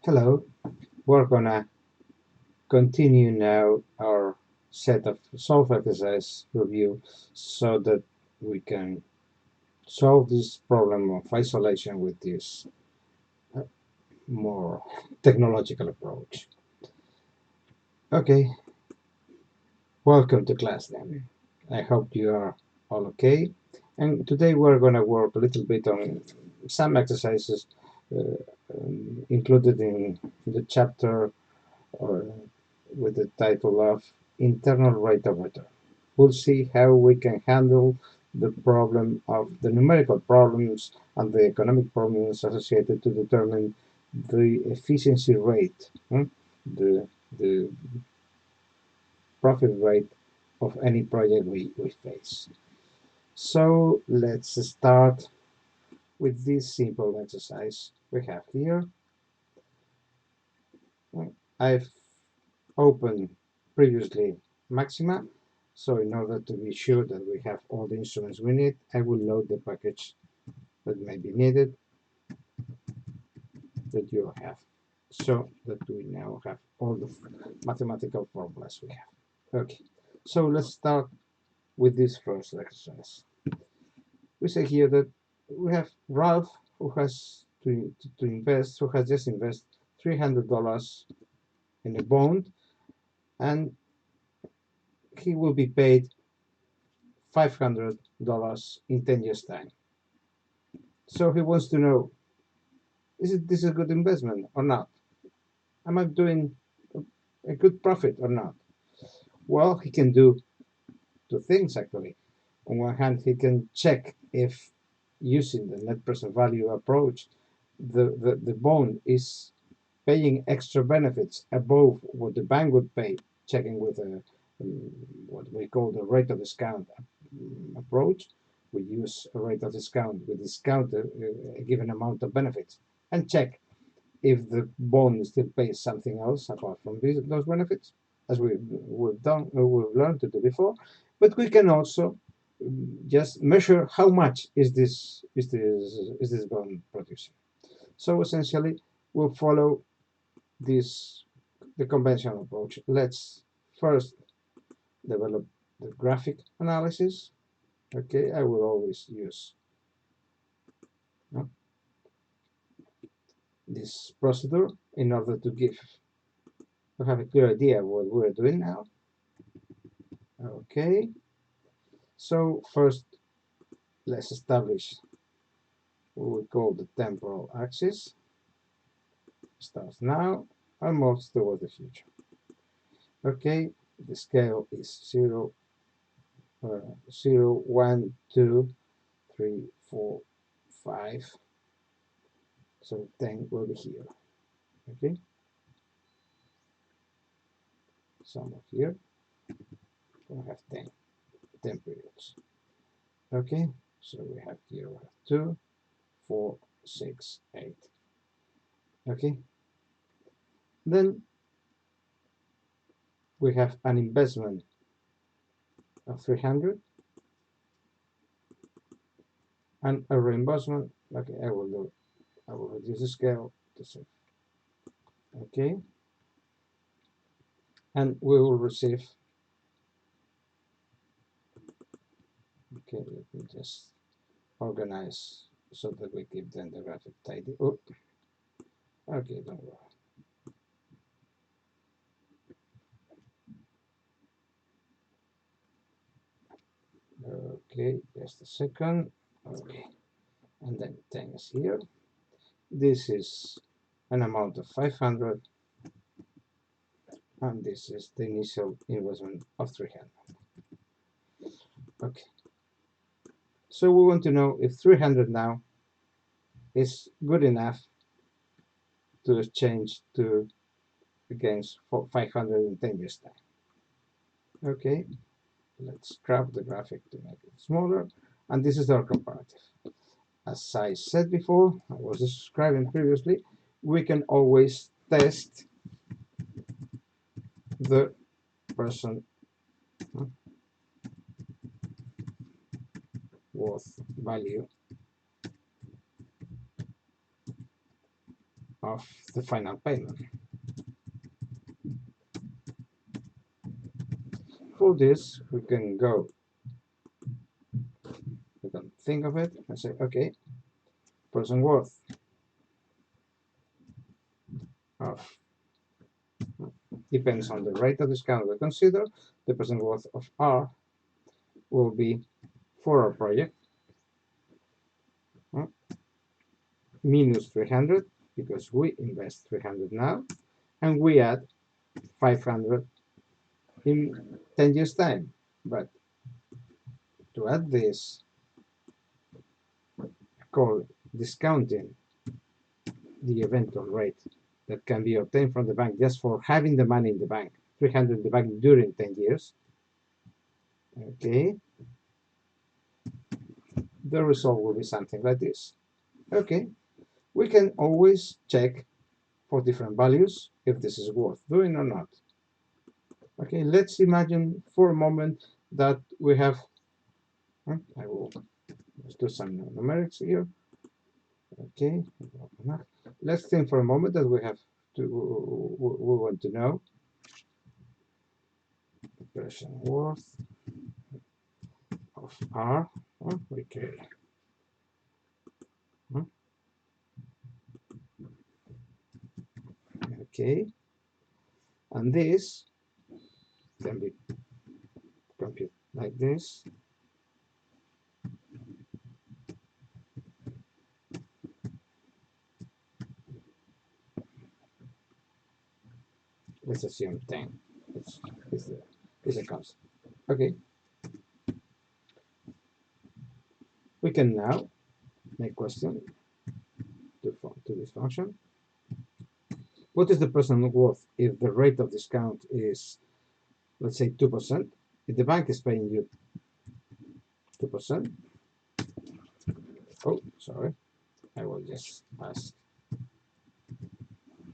Hello, we're gonna continue now our set of solve exercise review so that we can solve this problem of isolation with this uh, more technological approach. Okay, welcome to class then. I hope you are all okay. And today we're gonna work a little bit on some exercises uh, included in the chapter or with the title of Internal Rate of Return. We'll see how we can handle the problem of the numerical problems and the economic problems associated to determine the efficiency rate, the, the profit rate of any project we face. So let's start with this simple exercise we have here. I've opened previously Maxima. So in order to be sure that we have all the instruments we need, I will load the package that may be needed that you have, so that we now have all the mathematical formulas we have. Okay, so let's start with this first exercise. We say here that we have Ralph who has to invest, who has just invested $300 in a bond, and he will be paid $500 in 10 years time. So he wants to know, is this a good investment or not? Am I doing a good profit or not? Well, he can do two things actually. On one hand, he can check if using the net present value approach, the bond is paying extra benefits above what the bank would pay, checking with what we call the rate of discount approach. We use a rate of discount. We discount a given amount of benefits and check if the bond still pays something else apart from those benefits, as we've learned to do before. But we can also just measure how much is this bond producing. So essentially, we'll follow this the conventional approach. Let's first develop the graphic analysis. Okay, I will always use this procedure in order to have a clear idea what we're doing now. Okay, so first let's establish what we call the temporal axis. Starts now and moves toward the future. Okay, the scale is 0, 0, 1, 2, 3, 4, 5. So 10 will be here. Okay, somewhere here we'll have 10 periods. Okay, so we have here 2, 4, 6, 8. Okay, then we have an investment of 300 and a reimbursement. Okay, I will reduce the scale to 6. Okay, and we will receive. Okay, let me just organize so that we keep then the graphic tidy. Oh, okay, don't worry. Okay, just a second. Okay, and then 10 is here. This is an amount of 500, and this is the initial investment of 300. Okay, so we want to know if 300 now is good enough to exchange to against 500 in 10 years time. Okay, let's grab the graphic to make it smaller, and this is our comparative. As I said before, I was describing previously, we can always test the present worth value of the final payment. For this, we can think of it and say, okay, person worth of, depends on the rate of discount we consider, the person worth of R will be for our project minus 300 because we invest 300 now and we add 500 in 10 years time. But to add this, called discounting the eventual rate that can be obtained from the bank just for having the money in the bank, 300 in the bank during 10 years. Okay, the result will be something like this. Okay, we can always check for different values if this is worth doing or not. Okay, let's imagine for a moment that we have, I will just do some numerics here. Okay, let's think for a moment that we want to know the person worth of R. Okay. Okay, and this can be computed like this. Let's assume 10 is a constant. Okay, we can now make question to this function. What is the person worth if the rate of discount is, let's say, 2%? If the bank is paying you 2%, oh, sorry, I will just ask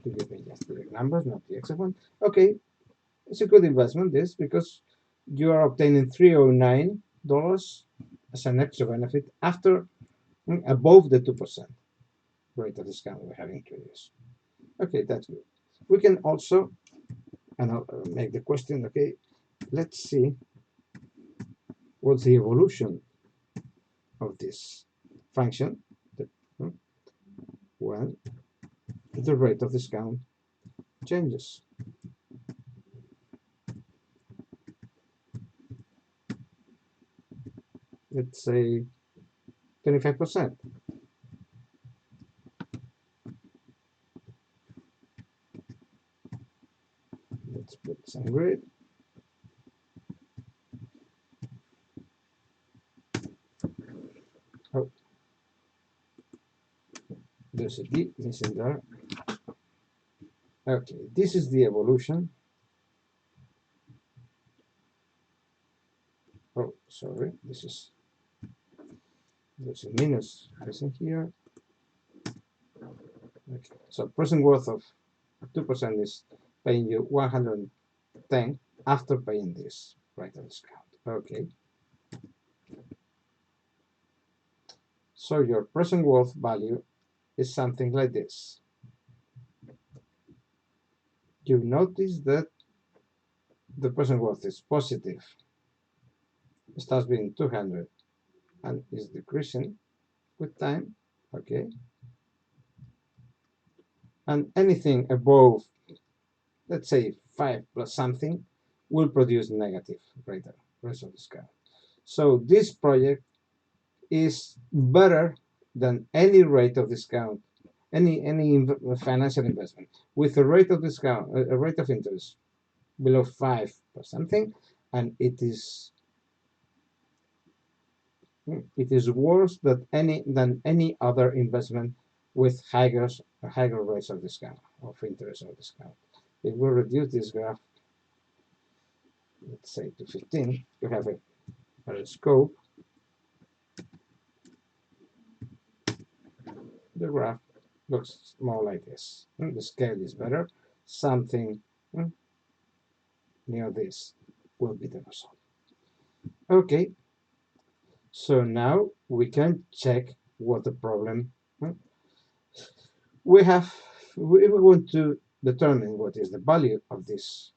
to give me just the numbers, not the exact one. Okay, it's a good investment, this, because you are obtaining $309 as an extra benefit after above the 2% rate of discount we're having introduced. Okay, that's good. We can also, and I'll make the question, okay, let's see what's the evolution of this function when the rate of discount changes. Let's say 25%. Let's put some grid. Oh, there's a D missing there. Okay, this is the evolution. Oh, sorry, there's a minus missing here. Okay, so person worth of 2% is paying you 110 after paying this rate of discount. Okay. So your present worth value is something like this. You notice that the present worth is positive. It starts being 200 and is decreasing with time. Okay. And anything above, let's say 5 plus something, will produce negative rate of discount. So this project is better than any rate of discount, any financial investment with a rate of discount, a rate of interest below 5 or something, and it is worse than any other investment with higher rates of discount, of interest or discount. If we reduce this graph, let's say to 15, you have a scope. The graph looks more like this. The scale is better. Something near this will be the result. Okay, so now we can check what the problem. We have if we want to determine what is the value of this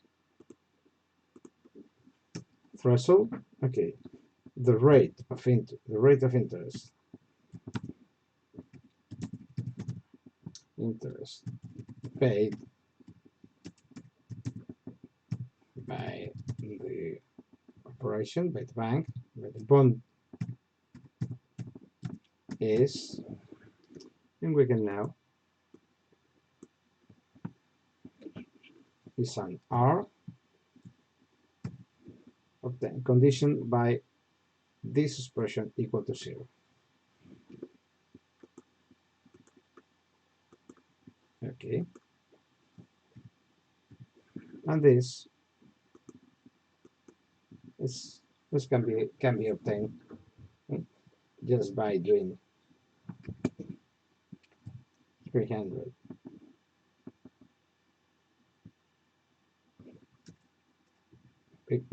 threshold, okay, the rate of interest paid by the operation, by the bank, by the bond is, and we can now is an R obtained conditioned by this expression equal to 0. Okay, and this can be obtained just by doing 300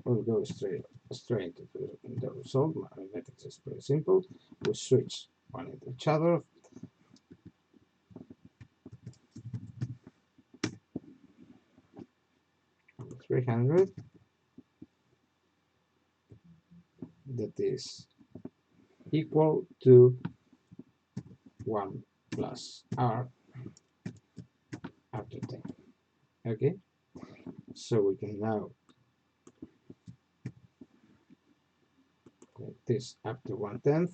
we'll go straight to the result. Mathematics is pretty simple. We switch one into each other. $300 that is equal to 1 plus R after 10. Okay, so we can now take this up to 1/10.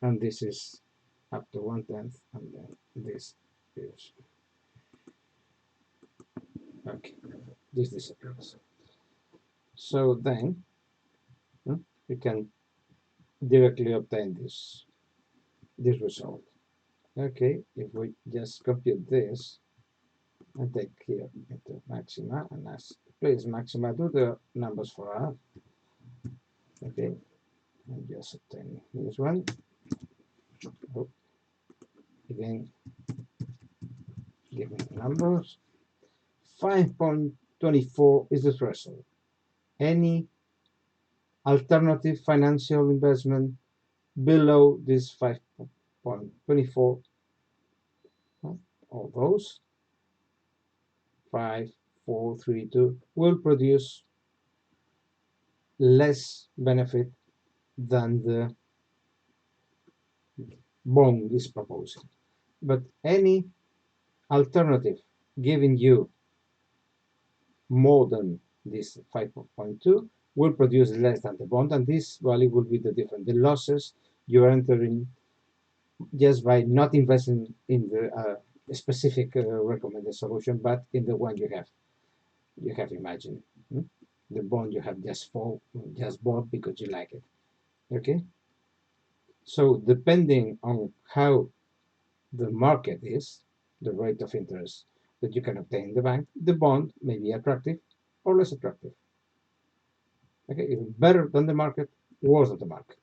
And this is up to 1/10, and then this is okay. This disappears. So then we can directly obtain this result. Okay, if we just compute this and take here into maxima and ask, please maxima, do the numbers for us. Okay, and just obtain this one. Oh, again, give me the numbers. 5.24 is the threshold. Any alternative financial investment below this 5.24, all those 5, 4, 3, 2 will produce less benefit than the bond is proposing. But any alternative giving you more than this 5.2 will produce less than the bond, and this value will be the difference, the losses you're entering just by not investing in the specific recommended solution, but in the one you have imagined. The bond you have just bought because you like it. Okay, so depending on how the market is, the rate of interest that you can obtain in the bank, the bond may be attractive or less attractive. Okay, if better than the market, worse than the market.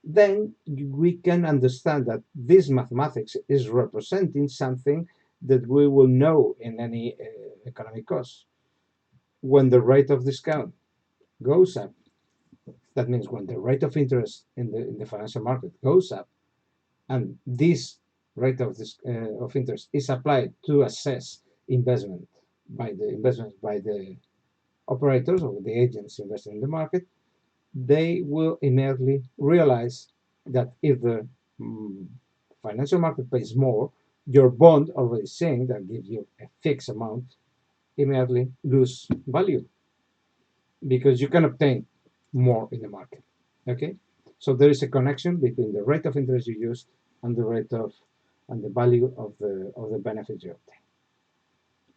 Then we can understand that this mathematics is representing something that we will know in any economic course. When the rate of discount goes up, that means when the rate of interest in the financial market goes up, and this rate of interest is applied to assess investment by the operators or the agents investing in the market, they will immediately realize that if the financial market pays more, your bond already saying that gives you a fixed amount immediately lose value because you can obtain more in the market. Okay, so there is a connection between the rate of interest you use and the value of the benefit you obtain.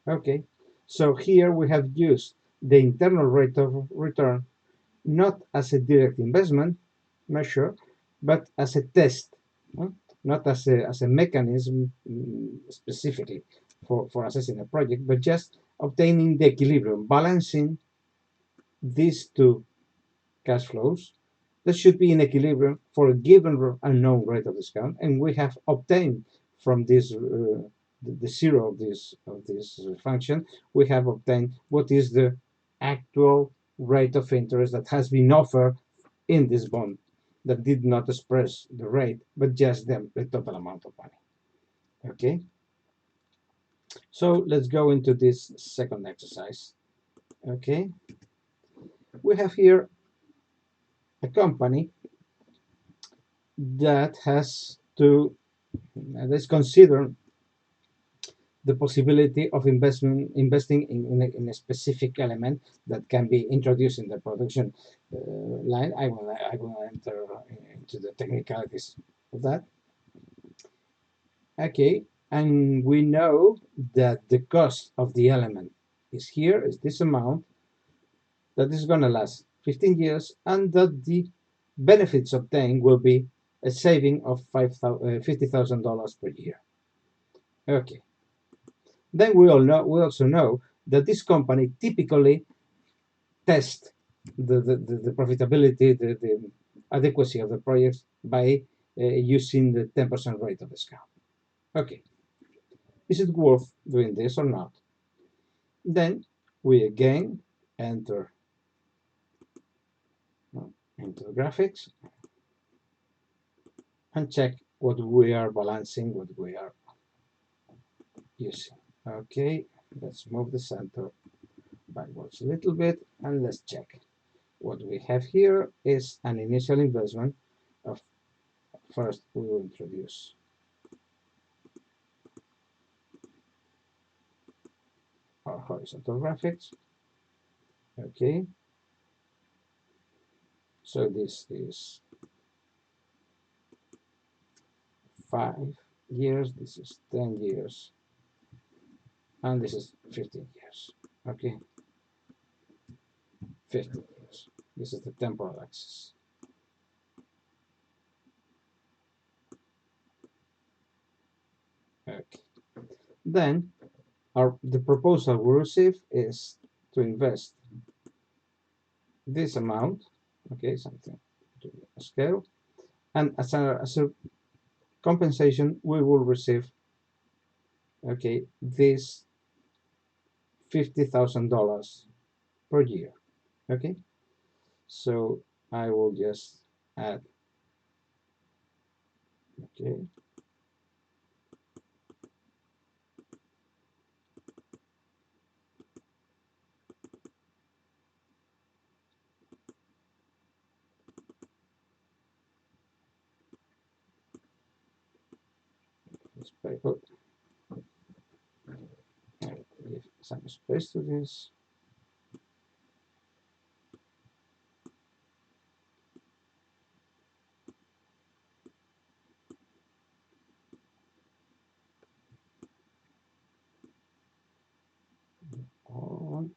Okay, so here we have used the internal rate of return not as a direct investment measure, but as a test, not as a mechanism specifically for assessing a project, but just obtaining the equilibrium, balancing these two cash flows that should be in equilibrium for a given unknown rate of discount, and we have obtained from this the zero of this function, we have obtained what is the actual rate of interest that has been offered in this bond, that did not express the rate, but just the total amount of money. Okay, so let's go into this second exercise. Okay, we have here a company that has to let's consider the possibility of investing in a specific element that can be introduced in the production line. I will enter into the technicalities of that. Okay, and we know that the cost of the element is here, is this amount, that is going to last 15 years, and that the benefits obtained will be a saving of $50,000 per year. Okay. Then we also know that this company typically tests the profitability, the adequacy of the projects by using the 10% rate of discount. Okay, is it worth doing this or not? Then we again enter into the graphics and check what we are balancing, what we are using. Okay, let's move the center backwards a little bit and let's check. What we have here is an initial investment of, first we will introduce our horizontal graphics. Okay, so this is 5 years, this is 10 years, and this is 15 years. Okay, 15 years. This is the temporal axis. Okay, then the proposal we receive is to invest this amount, okay, something to scale, and as a compensation we will receive, okay, this $50,000 per year. Okay, so I will just add, okay, this paper, give some space to this. On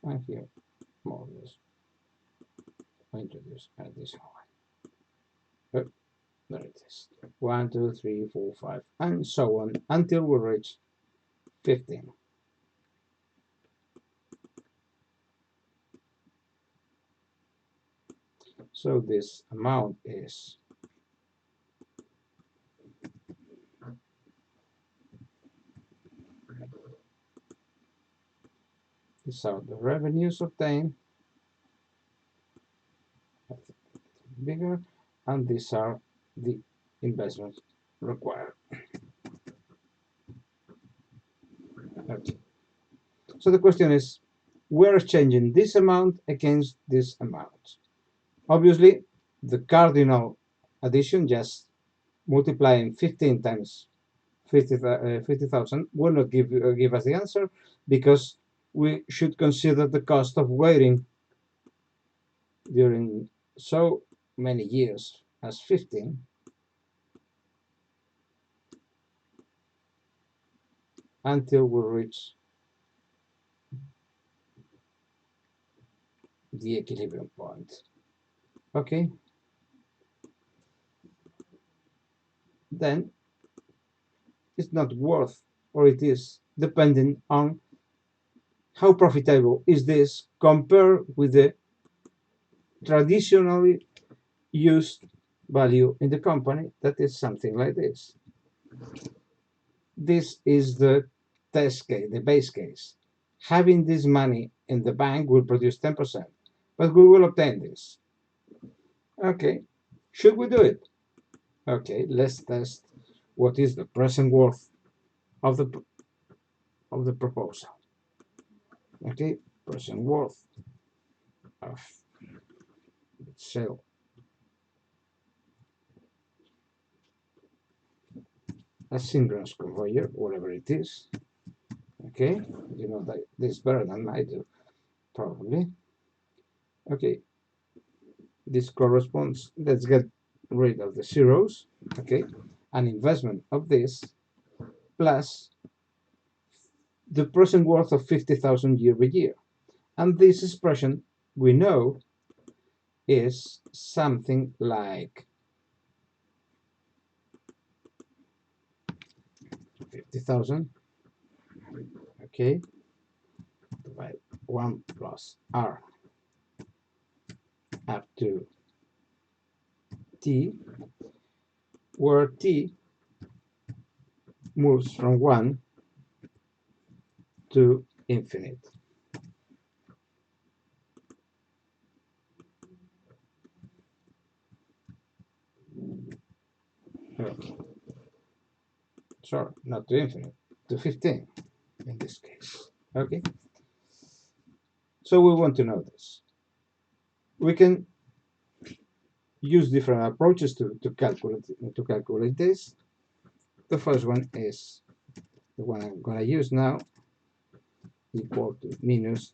and here more or less introduce additional one. Oh, there it is. 1, 2, 3, 4, 5, and so on until we reach 15. So this amount is these are the revenues obtained, bigger, and these are the investments required. Okay. So the question is, we're exchanging this amount against this amount. Obviously, the cardinal addition, just multiplying 15 times 50,000 will not give us the answer, because we should consider the cost of waiting during so many years as 15 until we reach the equilibrium point. Okay, then it's not worth, or it is depending on how profitable is this compared with the traditionally used value in the company, that is something like this. This is the test case, the base case. Having this money in the bank will produce 10%, but we will obtain this. Okay, should we do it? Okay, let's test what is the present worth of the proposal. Okay, present worth of sale asynchronous conveyor, whatever it is. Okay, you know that this better than I do, probably. Okay, this corresponds, let's get rid of the zeros. Okay, an investment of this plus the present worth of 50,000 year by year. And this expression we know is something like 50,000, okay, by 1 plus r up to t, where t moves from 1 to infinite. Okay. Sorry, not to infinite, to 15 in this case. Okay. So we want to know this. We can use different approaches to calculate this. The first one is the one I'm going to use now, equal to minus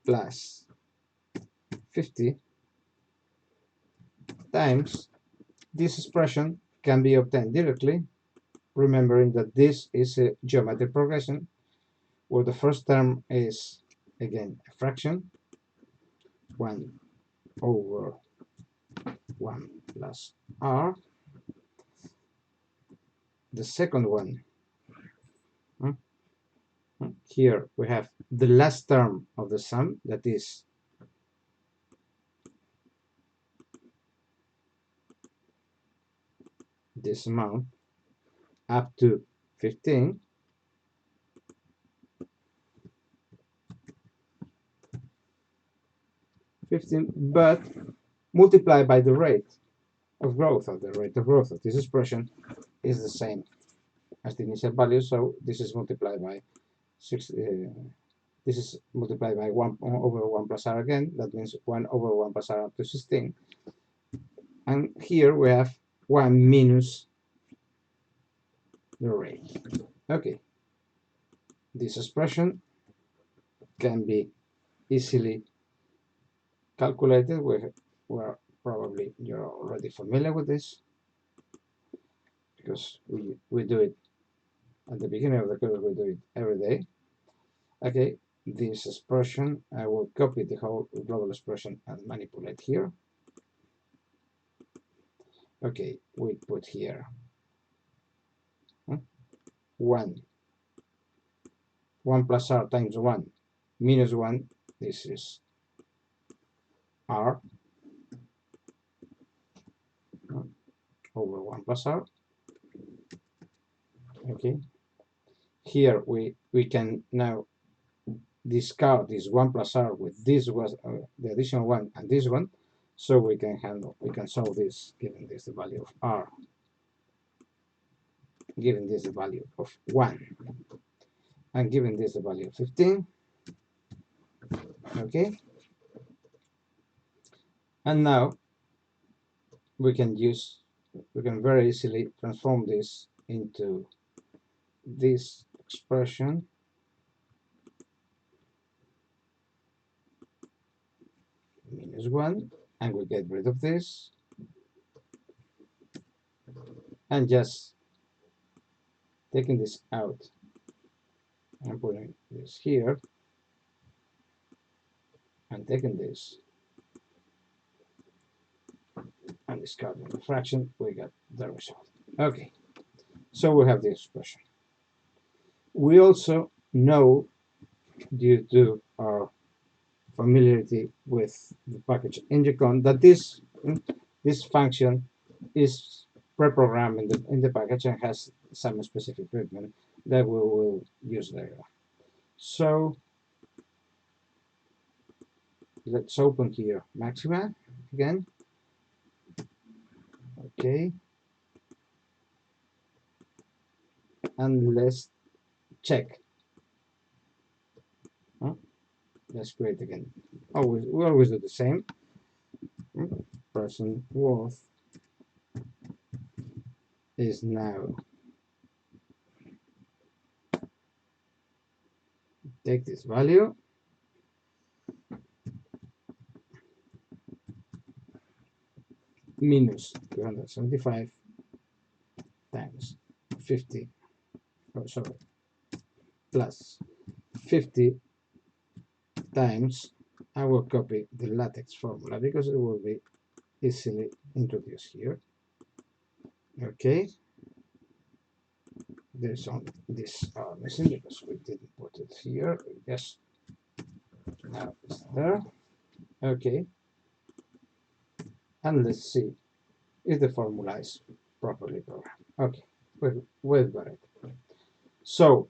plus 50 times this expression can be obtained directly, remembering that this is a geometric progression where the first term is again a fraction, 1 over 1 plus r. The second one, here we have the last term of the sum, that is this amount up to 15, but multiplied by the rate of growth of this expression is the same as the initial value, so this is multiplied by 6. This is multiplied by 1 over 1 plus r again. That means 1 over 1 plus r up to 16. And here we have 1 minus the rate. Okay. This expression can be easily calculated. We're probably you're already familiar with this because we do it at the beginning of the course. We do it every day. Okay, this expression, I will copy the whole global expression and manipulate here. Okay, we put here 1 plus r times 1 minus 1, this is r over 1 plus r. Okay, here we can now discard this 1 plus r with this was the additional one and this one, so we can solve this, given this the value of r, given this the value of 1, and given this the value of 15. Okay, and now we can very easily transform this into this expression minus 1, and we get rid of this and just taking this out and putting this here and taking this and discarding the fraction, we get the result. Okay, so we have the expression. We also know, due to our familiarity with the package Ingecon, that this function is pre-programmed in the package and has some specific treatment that we will use later. So let's open here Maxima again. Okay, and let's check. Let's create again. We always do the same. Person worth is now. Take this value minus 275 times 50. Oh, sorry, plus 50 times. I will copy the LaTeX formula because it will be easily introduced here. Okay, there's only this missing because we didn't put it here. Yes, now it's there. Okay, and let's see if the formula is properly programmed. Okay, we've got it. So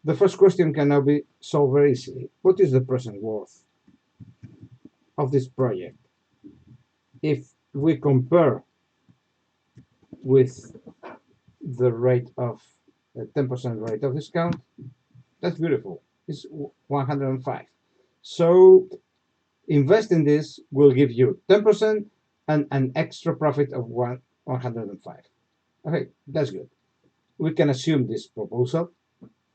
the first question can now be solved very easily. What is the present worth of this project if we compare with the rate of 10% rate of discount? That's beautiful. It's 105. So invest in this will give you 10% and an extra profit of 105. Okay, that's good. We can assume this proposal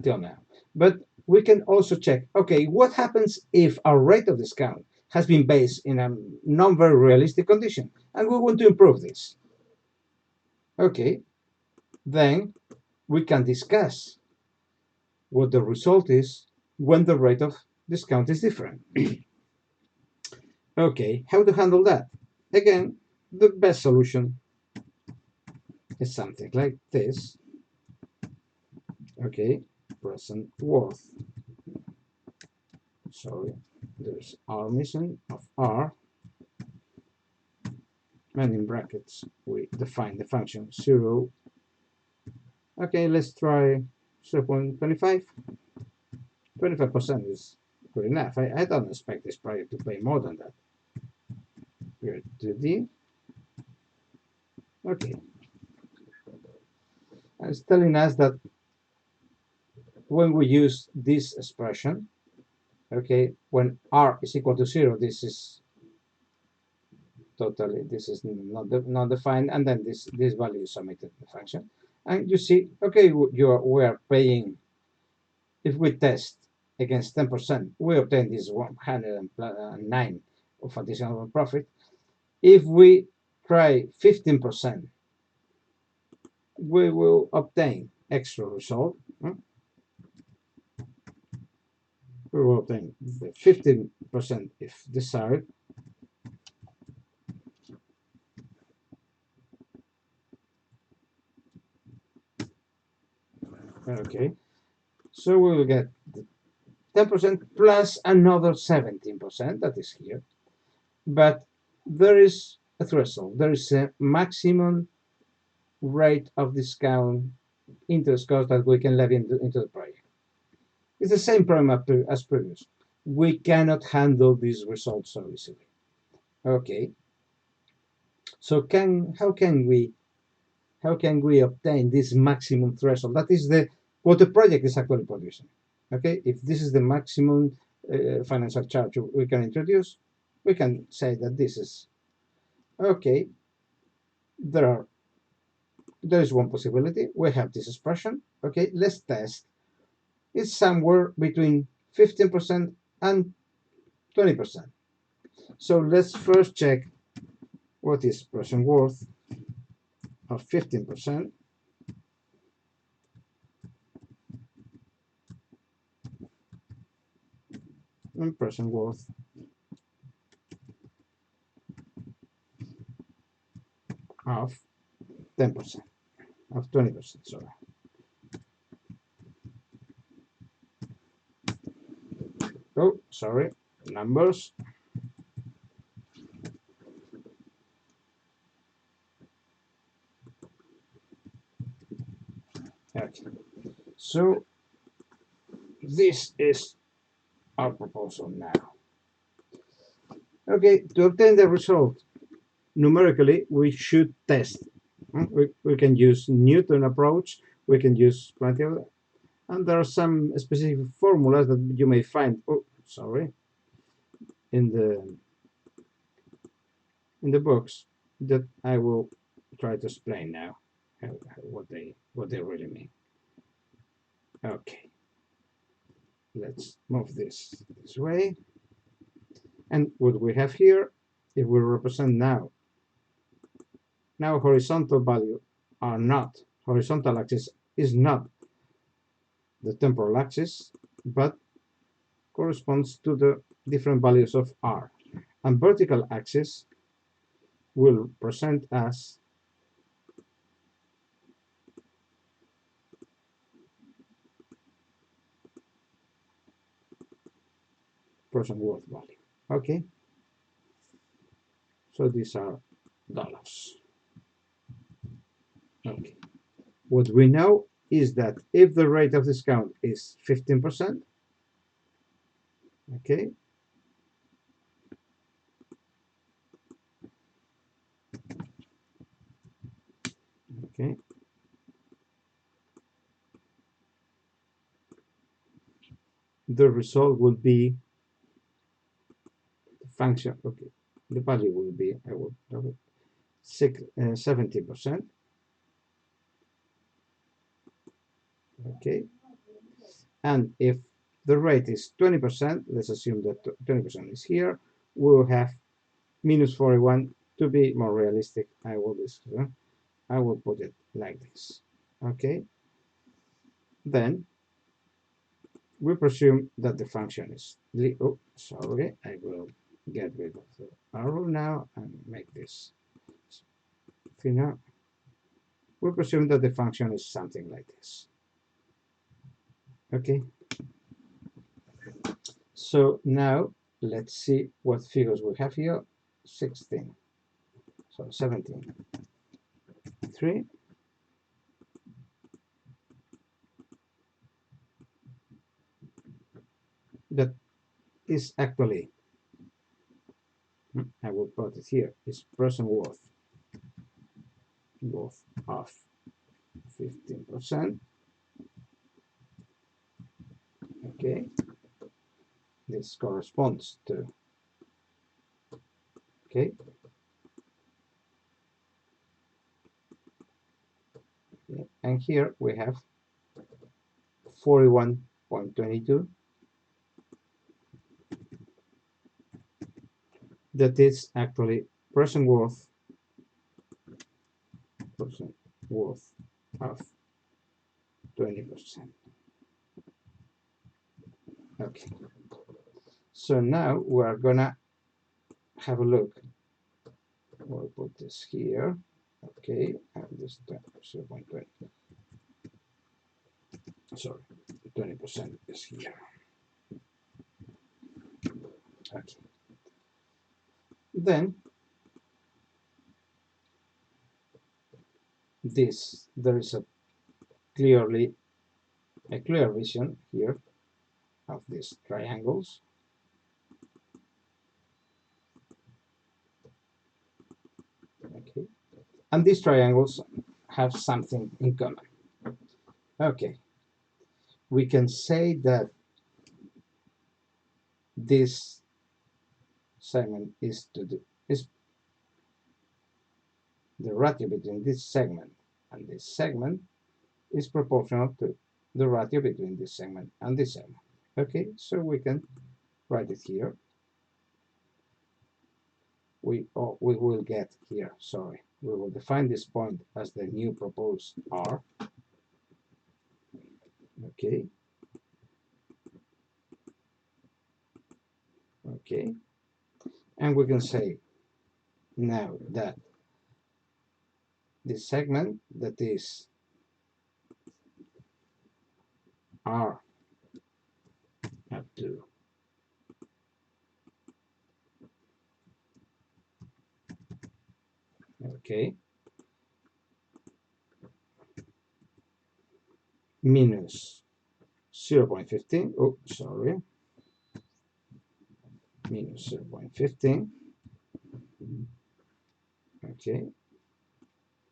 till now. But we can also check, okay, what happens if our rate of discount has been based in a non-very realistic condition and we want to improve this? Okay, then we can discuss what the result is when the rate of discount is different. Okay, how to handle that? Again, the best solution is something like this. Okay, present worth. Sorry, there's R missing of R, and in brackets we define the function 0. Okay, let's try 0.25. 25% is good enough. I don't expect this project to pay more than that. Here to D. Okay. And it's telling us that when we use this expression, okay, when R is equal to 0, this is totally, this is not defined, and then this value is submitted to the function. And you see, okay, we are paying, if we test against 10%, we obtain this 109 of additional profit. If we try 15%, we will obtain extra result. We will obtain 15% if desired. Okay, so we will get 10% plus another 17%, that is here. But there is a threshold, there is a maximum rate of discount interest cost that we can levy into the project. It's the same problem as previous. We cannot handle these results so easily. Okay. So how can we obtain this maximum threshold? That is what the project is actually producing. Okay, if this is the maximum financial charge we can introduce, we can say that this is okay. There is one possibility. We have this expression. Okay, let's test. It's somewhere between 15% and 20%. So let's first check what is present worth of 15% and present worth of 10%, of 20%, sorry. Oh, sorry, numbers. Okay, so this is our proposal now. Okay, to obtain the result numerically, we should test. We can use Newton approach, we can use quantitative, and there are some specific formulas that you may find. Oh, sorry, in the books that I will try to explain now what they really mean. Okay, let's move this way, and what we have here, if we represent now horizontal value are not horizontal axis is not the temporal axis, but corresponds to the different values of r, and vertical axis will present as person worth value. Okay, so these are dollars. Okay, what we know is that if the rate of discount is 15%, okay, okay, the result will be function. Okay, the value will be, I will tell it, 70%. Okay, and if the rate is 20%, let's assume that 20% is here, we will have minus 41. To be more realistic, I will put it like this. Okay, then we presume that the function is, oh sorry, I will get rid of the arrow now and make this thinner. We presume that the function is something like this. Okay, so now let's see what figures we have here. 16, so 17, 3, that is actually, I will put it here, is person worth of 15%. Okay, this corresponds to, okay, and here we have 41.22. That is actually person worth of 20%. Okay, so now we're gonna have a look. We'll put this here. Okay, and this 20%. Sorry, 20% is here. Okay. Then there is a clear vision here of these triangles. Okay, and these triangles have something in common. Okay, we can say that this segment is the ratio between this segment and this segment is proportional to the ratio between this segment and this segment. Okay, so we can write it here. We will get here, sorry, we will define this point as the new proposed R. Okay, okay, and we can say now that this segment that is R up to okay, minus 0.15, oh sorry, minus 0.15, okay,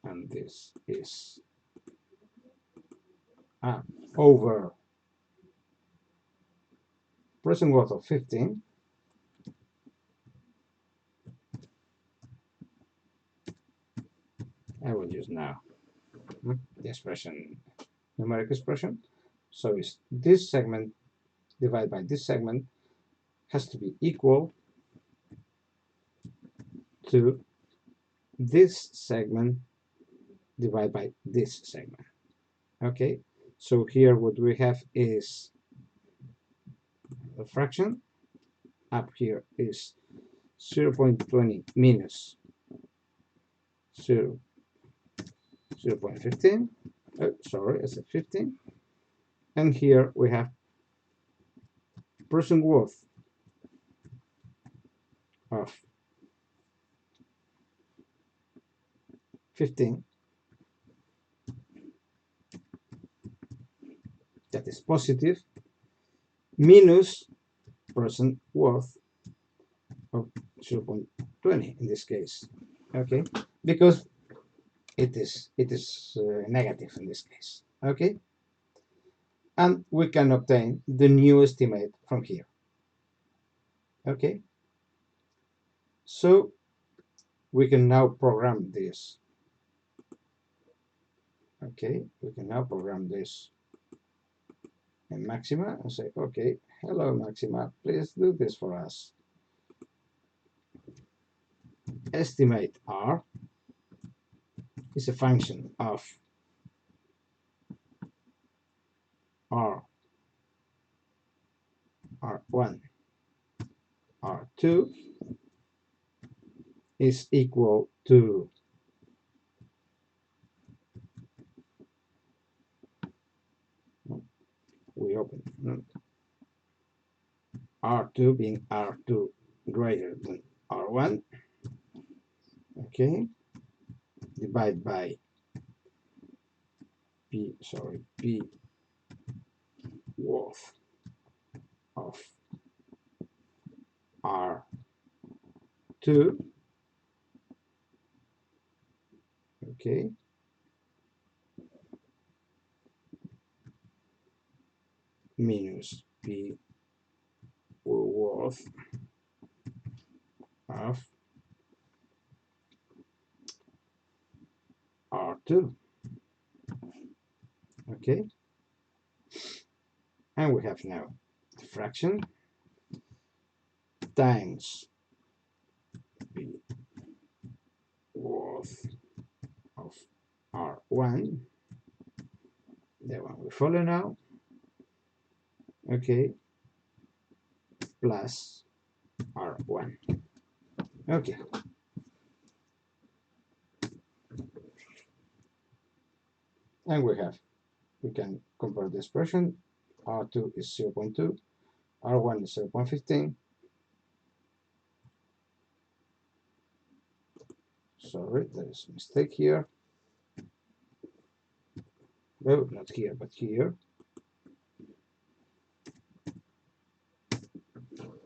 and this is over present worth of 15, I will use now the expression, numeric expression. So it's this segment divided by this segment has to be equal to this segment divided by this segment. Okay, so here what we have is a fraction. Up here is 0.20 minus 0.15. Oh, sorry, I said 15. And here we have present worth of 15, that is positive, minus present worth of 0.20 in this case, okay, because it is negative in this case, okay, and we can obtain the new estimate from here, okay. So we can now program this, okay, we can now program this in Maxima and say, okay, hello Maxima, please do this for us. Estimate R is a function of R, R1, R2 is equal to we open R2 being R2 greater than R1, okay, divide by P worth of R2, okay, minus P worth of R2, okay, and we have now the fraction times P worth of R1, the one we follow now, okay, plus R1, okay. And we can compare the expression. R2 is 0.2, R1 is 0.15. Sorry, there is a mistake here. No, not here, but here.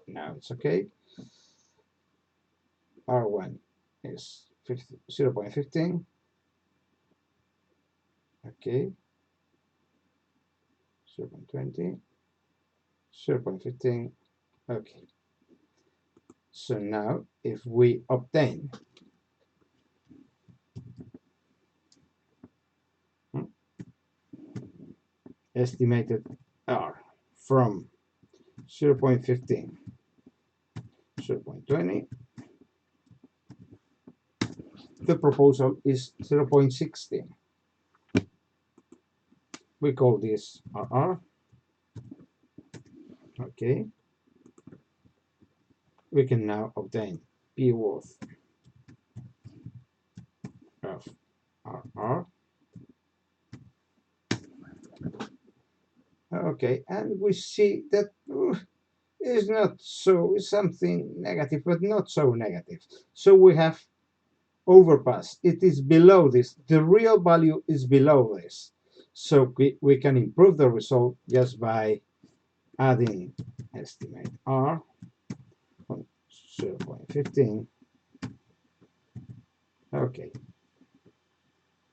Now it's okay. R1 is 0.15. Okay. 0.20. 0.15. Okay. So now if we obtain estimated R from 0.15, 0.20, the proposal is 0.16. We call this RR. Okay. We can now obtain P worth of RR. Okay, and we see that is not so, something negative, but not so negative. So we have overpass. It is below this. The real value is below this. So we can improve the result just by adding estimate R on 0.15. Okay,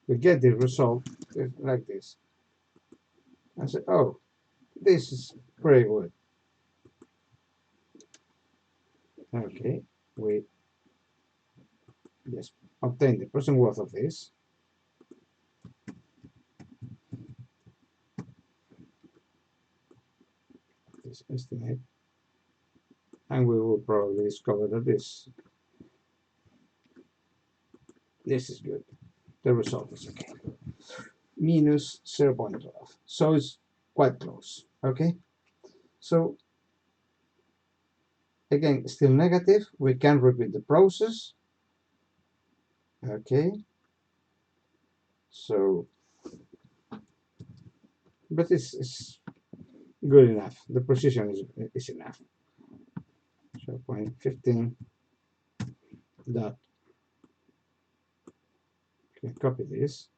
we get the result like this. I say, oh, this is pretty good. Okay, we just obtain the present worth of this. This estimate, and we will probably discover that this is good. The result is okay. Minus 0.12. So it's quite close. Okay. So again, still negative. We can repeat the process. Okay. So, but it's good enough. The precision is enough. 0.15 dot. Okay, copy this.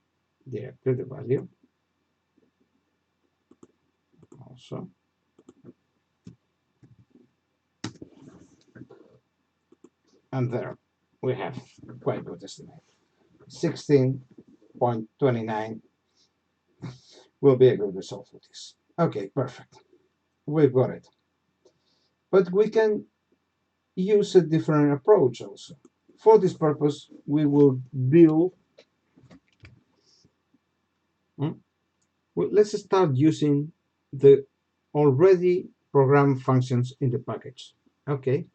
Directly the value. Also. And there we have quite good estimate. 16.29 will be a good result for this. Okay, perfect. We've got it. But we can use a different approach also. For this purpose, we will build. Let's start using the already programmed functions in the package. Okay.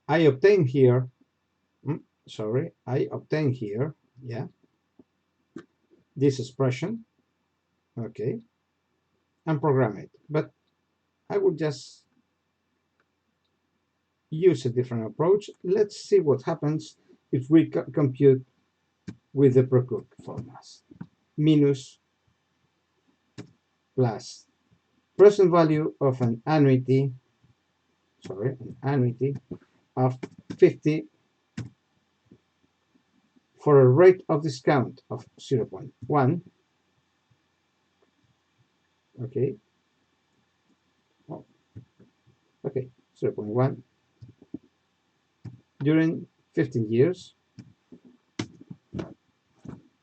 I obtain here. I obtain here. Yeah. This expression. Okay. And program it. But I will just use a different approach. Let's see what happens if we compute with the Precook formulas. Minus plus present value of an annuity of 50 for a rate of discount of 0.1. Okay. Oh, okay, 0.1 during 15 years.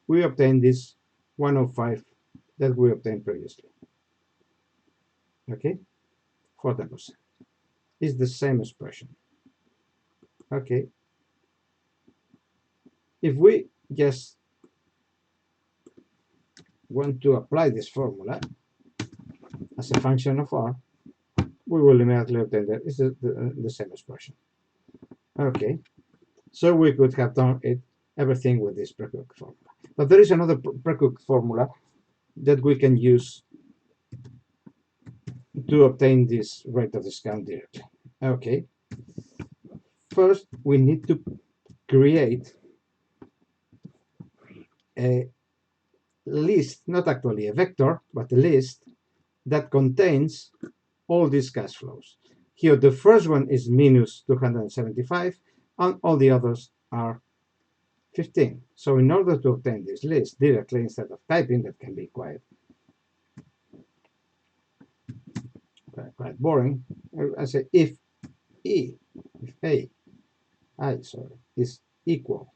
We obtain this 105 that we obtained previously. Okay, for 10%. It's the same expression. Okay. If we just want to apply this formula as a function of R, we will immediately obtain that it's the same expression. Okay, so we could have done everything with this Precook formula. But there is another Precook formula that we can use to obtain this rate of discount directly. Okay, first we need to create a list, not actually a vector, but a list that contains all these cash flows. Here the first one is minus 275 and all the others are 15. So in order to obtain this list directly instead of typing, that can be quite boring, I say if A is equal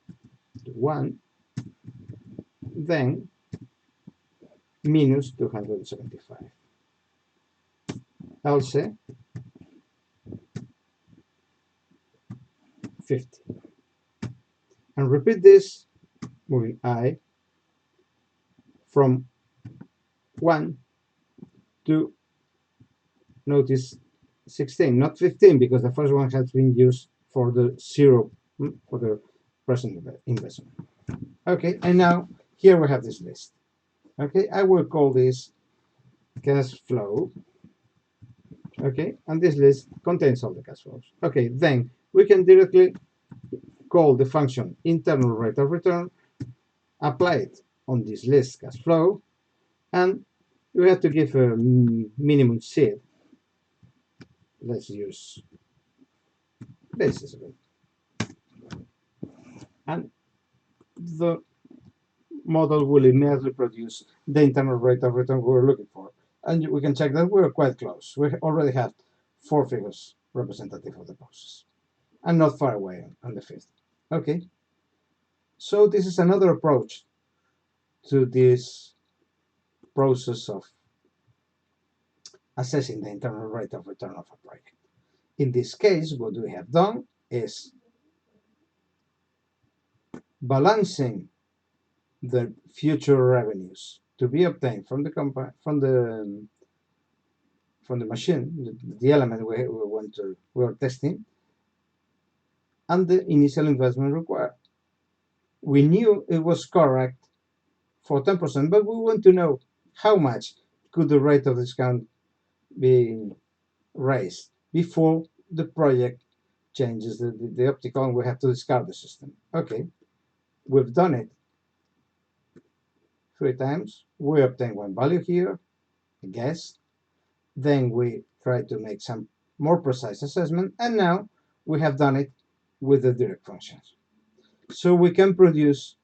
to 1, then minus 275. Else 50. And repeat this moving I from 1 to, notice, 16, not 15, because the first one has been used for the 0, for the present investment. Okay, and now here we have this list. Okay, I will call this cash flow. Okay, and this list contains all the cash flows. Okay, then we can directly call the function internal rate of return, apply it on this list cash flow, and we have to give a minimum seed. Let's use basis of it. And the model will immediately produce the internal rate of return we're looking for. And we can check that we're quite close. We already have 4 figures representative of the process and not far away on the fifth. Okay, so this is another approach to this process of assessing the internal rate of return of a project. In this case, what we have done is balancing the future revenues to be obtained from the company, from the machine, the element we're testing, and the initial investment required. We knew it was correct for 10%, but we want to know how much could the rate of discount be raised before the project changes the optical and we have to discard the system. Okay, we've done it 3 times. We obtain one value here, I guess. Then we try to make some more precise assessment, and now we have done it with the direct functions. So we can produce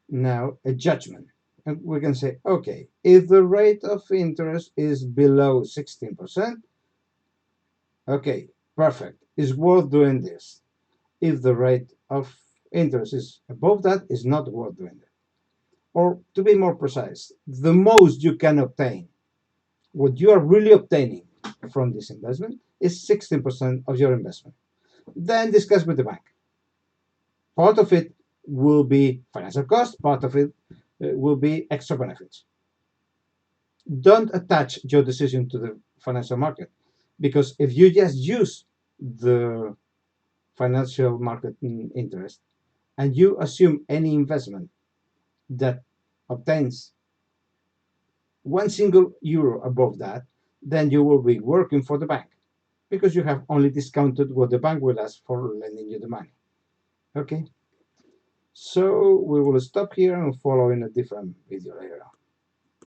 now a judgment. And we can say, okay, if the rate of interest is below 16%, okay, perfect, it's worth doing this. If the rate of interest is above that, it's not worth doing that. Or to be more precise, the most you can obtain, what you are really obtaining from this investment is 16% of your investment. Then discuss with the bank. Part of it will be financial cost, part of it will be extra benefits. Don't attach your decision to the financial market, because if you just use the financial market interest and you assume any investment that obtains one single euro above that, then you will be working for the bank because you have only discounted what the bank will ask for lending you the money. Okay, so we will stop here and follow in a different video later on.